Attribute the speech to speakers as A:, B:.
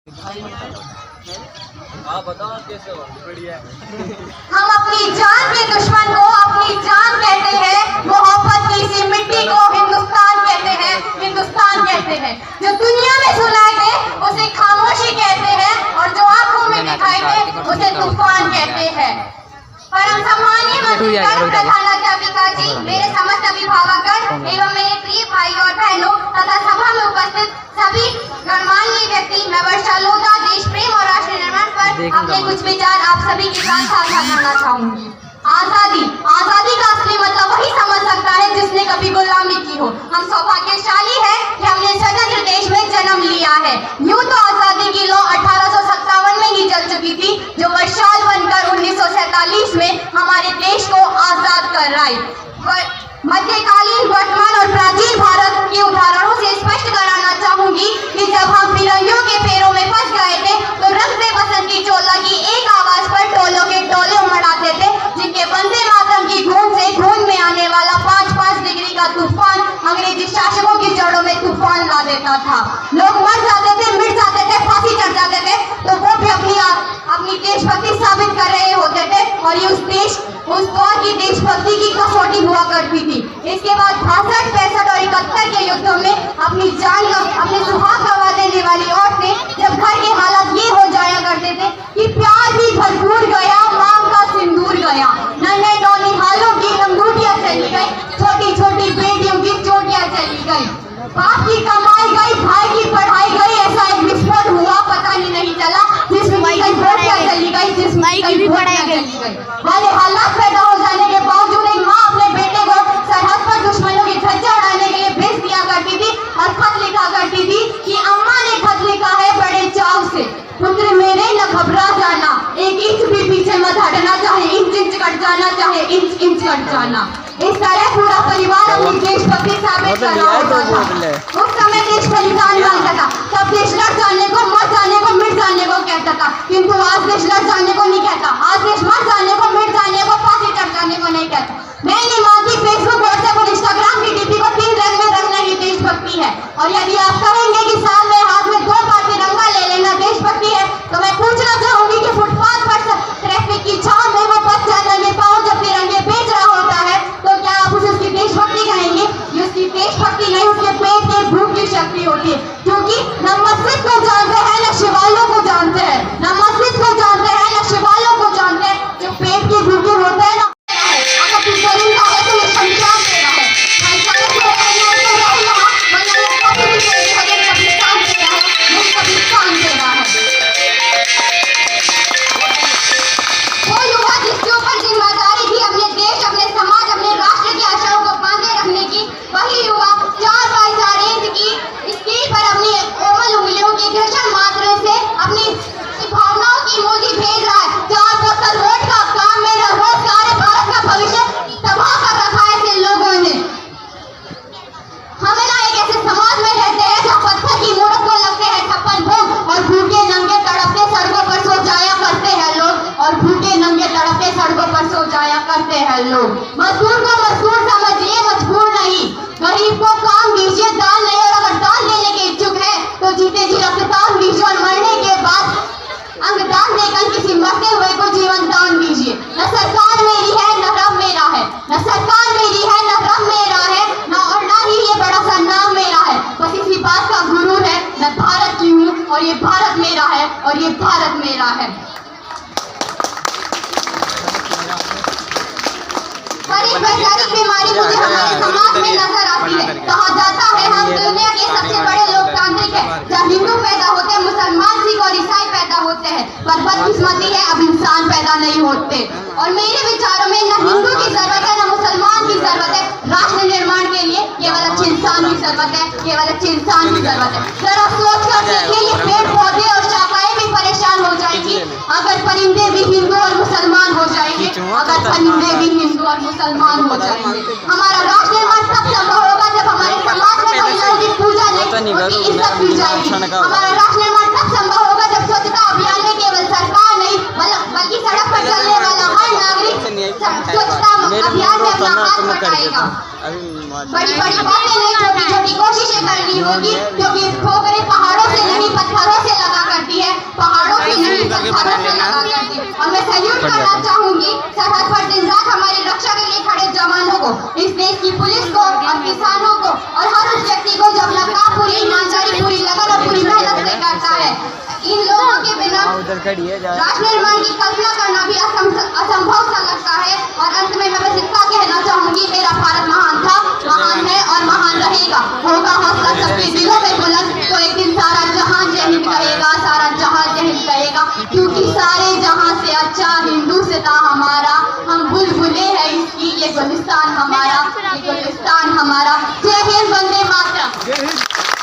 A: आप बताओ कैसे हो? बढ़िया।
B: हम अपनी जान के दुश्मन को अपनी जान कहते हैं, मोहब्बत की इसी मिट्टी को हिंदुस्तान कहते हैं, हिंदुस्तान कहते हैं। जो दुनिया में सुनाए दे उसे खामोशी कहते हैं और जो आंखों में दिखाई दे उसे तूफान कहते हैं। परम सम्मानीय मंत्री प्रधानाध्यापिका जी, मेरे समस्त अभिभावकगण एवं मेरे प्रिय भाई और बहनों तथा सभा में उपस्थित सभी गणमान्य व्यक्ति, मैं वर्षा लोधा देश प्रेम और राष्ट्र निर्माण पर अपने कुछ विचार आप सभी के साथ साझा करना चाहूंगी। आजादी, आजादी का असली मतलब वही समझ सकता है जिसने कभी गुलामी की हो। हम सौभाग्यशाली हैं कि हमने स्वतंत्र देश में जन्म लिया है। यूं तो आजादी की लौ 1857 में ही जल चुकी थी, जो वर्षाल बनकर 1947 में हमारे देश को आजाद कराई। मध्यकालीन, वर्तमान और प्राचीन भारत के उदाहरणों से स्पष्ट कराना चाहूंगी कि जब हम फिरंगियों के पैरों में फंस गए थे तो रंग दे बसंती चोला की एक आवाज पर टोलों के टोले उमड़ाते थे, जिनके वंदे मातरम की गूंज से गूंज में आने वाला 5-5 डिग्री का तूफान अंग्रेजी शासकों की जड़ों में तूफान ला देता था। लोग मर जाते थे, मिट जाते थे, फांसी चढ़ जाते थे, तो वो भी अपनी देशभक्ति साबित कर रहे होते थे और ये उस दौर की देशभक्ति की कसौटी हुआ करती थी। इसके बाद 62, 65 और 71 के युद्धों में अपनी जान अपने सुहाग गंवा देने वाली औरतें जब घर के हालात ये हो जाया करते थे कि प्यार भी भरपूर गया, मांग का सिंदूर गया, नन्हे नौनिहालों की अंगूठियां चली गई, छोटी छोटी बेटियों की चोटियां चली गई, बाप की कमाई गई, भाई की पढ़ाई गई, ऐसा एक विस्फोट हुआ पता ही नहीं चला, जिसमें कई बोटियां चली गई, जिसमें कई बोटियां चली गई। वाले हालात पैदा हो जाने के बावजूद एक माँ अपने बेटे को सरहद पर दुश्मनों की धज्जियां उड़ाने के लिए भेज दिया करती थी और खत लिखा करती थी कि अम्मा ने खत लिखा है बड़े चाव से, पुत्र मेरे न घबरा जाना, एक इंच भी पीछे मत हटना, चाहे इंच इंच कट जाना, चाहे इंच इंच कट जाना। इस तरह पूरा परिवार अपनी देशभक्ति साबित कर रहा होता था। उस समय देश बलिदान मांगता था, तब देश लड़ जाने को, मर जाने को, मिट जाने को कहता था, किंतु आज देश लड़ जाने को नहीं कहता, आज देश मर जाने को, मिट जाने को, फांसी चढ़ जाने को नहीं कहता। मैं नहीं मानती फेसबुक, व्हाट्सएप और इंस्टाग्राम की डीपी को 3 रंग में रंगना ही देशभक्ति है। और यदि आप कहेंगे कि साल में हाथ में 2 बार तिरंगा ले लेना देशभक्ति है, तो मैं पूछना चाहूंगी कि फुटपाथ पर ट्रैफिक की छाव में वो बच्चा नंगे पांव जब तिरंगे बेच रहा होता है तो क्या आप उसे उसकी देशभक्ति कहेंगे? ये उसकी देशभक्ति नहीं, उसके पेट के भूख की शक्ति होती है, क्योंकि न मस्जिद को जानते हैं न शिवालयों को जानते हैं, न मस्जिद को जानते हैं न शिवालयों को जानते हैं। जो पेट के भूखे होते हैं ना, अगर तू करूंगा है तो ये संख्या देना है, भाईचारे को रहना है तो रहना, वरना ये कभी भी कब्रिस्तान देना है, ये कब्रिस्तान देना है। वो युवा जिसके ऊपर जिम्मेदारी थी अपने देश, अपने समाज, अपने राष्ट्र की आशाओं को बांधे रखने की, वही युवा 4 बाई 4 इंच की स्क्रीन पर अपनी कोमल उंगलियों की घर्षण मात्र से अपनी भावनाओं की मोदी भेज रहा है। 4 बोतल वोट का काम में रोज सारे भारत का भविष्य तबाह कर रखा है ऐसे लोगों ने। हमें ना एक ऐसे समाज में रहते हैं जहाँ पत्थर की मूर्त को लगते हैं 56 भोग और भूखे नंगे तड़पते सड़कों पर सो जाया करते हैं लोग, और भूखे नंगे तड़पते सड़कों पर सो जाया करते हैं लोग। मजदूर को मजदूर समझिए, मजबूर नहीं। गरीब को काम दीजिए, दान नहीं, और अगर दान देने के इच्छुक है तो जीते जी रक्तदान दीजिए और मरने के बाद अंगदान देकर किसी मरते हुए को जीवन दान दीजिए। न सरकार मेरी है न रब मेरा है, न सरकार मेरी है न रब मेरा है, न और न ही ये बड़ा सा नाम मेरा है, बस इसी बात का गुरूर है मैं भारत की हूँ और ये भारत मेरा है और ये भारत मेरा है। बड़ी वैचारिक बीमारी मुझे हमारे समाज में नजर आती है। कहा जाता है हम दुनिया के सबसे बड़े लोकतांत्रिक हैं, जहाँ हिंदू पैदा होते हैं, मुसलमान, सिख और ईसाई पैदा होते हैं, पर बदकिस्मती है अब इंसान पैदा नहीं होते। और मेरे विचारों में न हिंदू की जरूरत है न मुसलमान की जरूरत है, राष्ट्र निर्माण के लिए केवल अच्छे इंसान की जरूरत है, केवल अच्छे इंसान की जरूरत है। जरा सोच कर देखिए, ये पेड़ पौधे और शाखाएं भी परेशान हो जाएंगी अगर परिंदे भी हिंदू और मुसलमान हो जाएंगे, अगर परिंदे भी हिंदू और मुसलमान हो जाएंगे। हमारा राष्ट्र निर्माण तब संभव होगा जब हमारे समाज में महिलाओं की पूजा नहीं, उनकी इज्जत की जाएगी। हमारा राष्ट्र निर्माण तब संभव होगा जब स्वच्छता अभियान में केवल सरकार नहीं बल्कि सड़क पर चलने वाला हर नागरिक स्वच्छता अभियान में अपना हाथ बढ़ाएगा। बड़ी बड़ी बातें नहीं, छोटी छोटी कोशिशें करनी होगी, क्योंकि ठोकरें पहाड़ों से नहीं पत्थरों से लगा करती है। और मैं सैल्यूट करना चाहूंगी सरहद पर दिन रात हमारी रक्षा के लिए खड़े जवानों को, इस देश की पुलिस को और किसानों को और हर उस व्यक्ति को जो अपना काम पूरी ईमानदारी, पूरी लगन और पूरी मेहनत से करता है। इन लोगों के बिना राष्ट्र निर्माण की कल्पना करना भी असंभव सा लगता है। और अंत में मैं बस इतना कहना चाहूंगी, मेरा भारत महान था, महान है और महान रहेगा। होगा हौसला सबके दिलों में बुलंद तो एक दिन सारा जहां जय हिंद कहेगा, सारा जहां जय हिंद कहेगा, क्योंकि सारे जहां से अच्छा हिंदू से था हमारा। हम बुलबुले हैं इसकी, ये गुलिस्तान हमारा, ये गुलिस्तान हमारा। जय हिंद, वंदे मातरम।